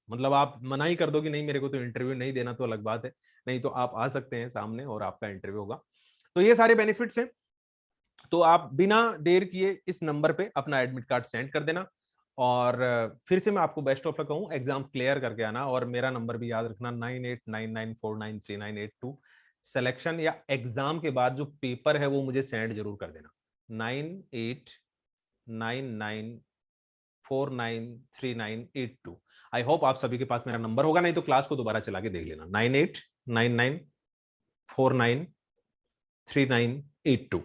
S1: मतलब आप मना ही कर दो कि नहीं मेरे को तो इंटरव्यू नहीं देना, तो अलग बात है, नहीं तो आप आ सकते हैं सामने और आपका इंटरव्यू होगा। तो ये सारे बेनिफिट्स हैं। तो आप बिना देर किए इस नंबर पे अपना एडमिट कार्ड सेंड कर देना। और फिर से मैं आपको बेस्ट ऑफ लक कहूँ, एग्जाम क्लियर करके आना। और मेरा नंबर भी याद रखना, 9899493932। सिलेक्शन या एग्जाम के बाद जो पेपर है वो मुझे सेंड जरूर कर देना। 9899493982। आई होप आप सभी के पास मेरा नंबर होगा, नहीं तो क्लास को दोबारा चला के देख लेना। 9899493982।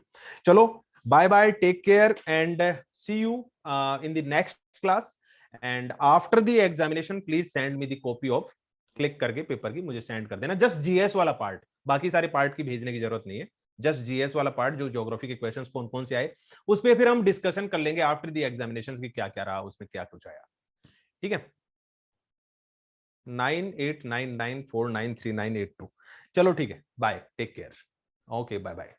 S1: चलो bye bye, take care and see you in the next class. And after the examination please send me the copy of, click करके पेपर की मुझे सेंड कर देना, जस्ट जीएस वाला पार्ट, बाकी सारे पार्ट की भेजने की जरूरत नहीं है। जस्ट जीएस वाला पार्ट, जो ज्योग्राफी के क्वेश्चंस कौन कौन से आए, उस पर फिर हम डिस्कशन कर लेंगे आफ्टर द एग्जामिनेशन की क्या क्या रहा, उसमें क्या कुछ आया, ठीक है। 9899493982। चलो ठीक है, bye, take care, okay, bye bye.